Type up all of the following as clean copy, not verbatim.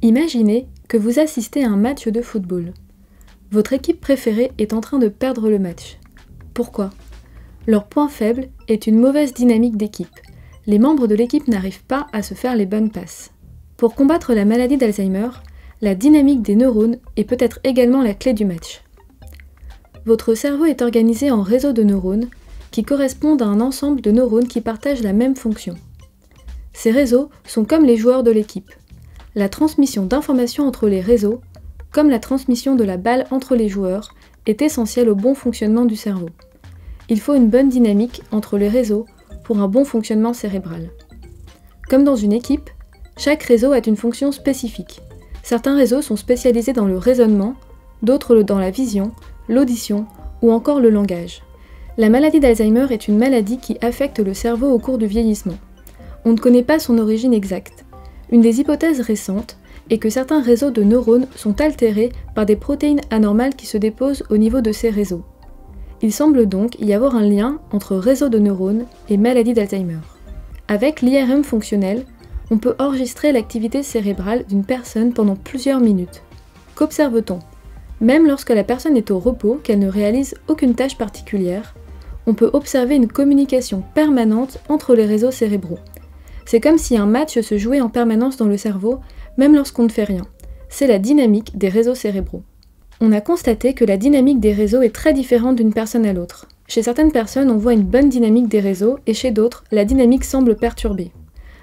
Imaginez que vous assistez à un match de football. Votre équipe préférée est en train de perdre le match. Pourquoi ? Leur point faible est une mauvaise dynamique d'équipe. Les membres de l'équipe n'arrivent pas à se faire les bonnes passes. Pour combattre la maladie d'Alzheimer, la dynamique des neurones est peut-être également la clé du match. Votre cerveau est organisé en réseaux de neurones qui correspondent à un ensemble de neurones qui partagent la même fonction. Ces réseaux sont comme les joueurs de l'équipe. La transmission d'informations entre les réseaux, comme la transmission de la balle entre les joueurs, est essentielle au bon fonctionnement du cerveau. Il faut une bonne dynamique entre les réseaux pour un bon fonctionnement cérébral. Comme dans une équipe, chaque réseau a une fonction spécifique. Certains réseaux sont spécialisés dans le raisonnement, d'autres dans la vision, l'audition ou encore le langage. La maladie d'Alzheimer est une maladie qui affecte le cerveau au cours du vieillissement. On ne connaît pas son origine exacte. Une des hypothèses récentes est que certains réseaux de neurones sont altérés par des protéines anormales qui se déposent au niveau de ces réseaux. Il semble donc y avoir un lien entre réseau de neurones et maladie d'Alzheimer. Avec l'IRM fonctionnel, on peut enregistrer l'activité cérébrale d'une personne pendant plusieurs minutes. Qu'observe-t-on ? Même lorsque la personne est au repos, qu'elle ne réalise aucune tâche particulière, on peut observer une communication permanente entre les réseaux cérébraux. C'est comme si un match se jouait en permanence dans le cerveau, même lorsqu'on ne fait rien. C'est la dynamique des réseaux cérébraux. On a constaté que la dynamique des réseaux est très différente d'une personne à l'autre. Chez certaines personnes, on voit une bonne dynamique des réseaux et chez d'autres, la dynamique semble perturbée.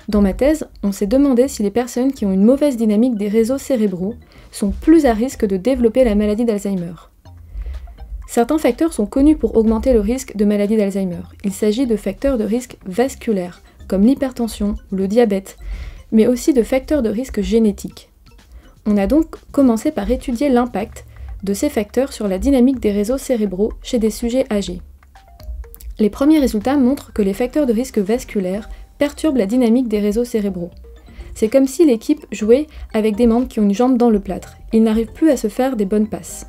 Dans ma thèse, on s'est demandé si les personnes qui ont une mauvaise dynamique des réseaux cérébraux sont plus à risque de développer la maladie d'Alzheimer. Certains facteurs sont connus pour augmenter le risque de maladie d'Alzheimer. Il s'agit de facteurs de risque vasculaires, comme l'hypertension ou le diabète, mais aussi de facteurs de risque génétiques. On a donc commencé par étudier l'impact de ces facteurs sur la dynamique des réseaux cérébraux chez des sujets âgés. Les premiers résultats montrent que les facteurs de risque vasculaires perturbent la dynamique des réseaux cérébraux. C'est comme si l'équipe jouait avec des membres qui ont une jambe dans le plâtre. Ils n'arrivent plus à se faire des bonnes passes.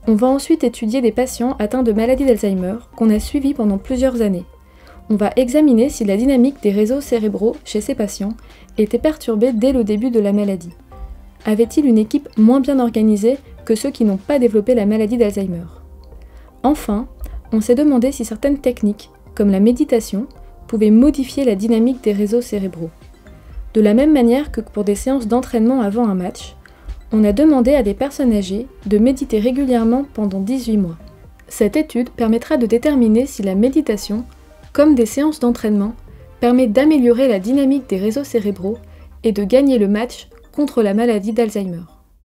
On va ensuite étudier des patients atteints de maladie d'Alzheimer qu'on a suivis pendant plusieurs années. On va examiner si la dynamique des réseaux cérébraux chez ces patients était perturbée dès le début de la maladie. Avait-il une équipe moins bien organisée que ceux qui n'ont pas développé la maladie d'Alzheimer ? Enfin, on s'est demandé si certaines techniques, comme la méditation, pouvaient modifier la dynamique des réseaux cérébraux. De la même manière que pour des séances d'entraînement avant un match, on a demandé à des personnes âgées de méditer régulièrement pendant 18 mois. Cette étude permettra de déterminer si la méditation, comme des séances d'entraînement, permet d'améliorer la dynamique des réseaux cérébraux et de gagner le match contre la maladie d'Alzheimer.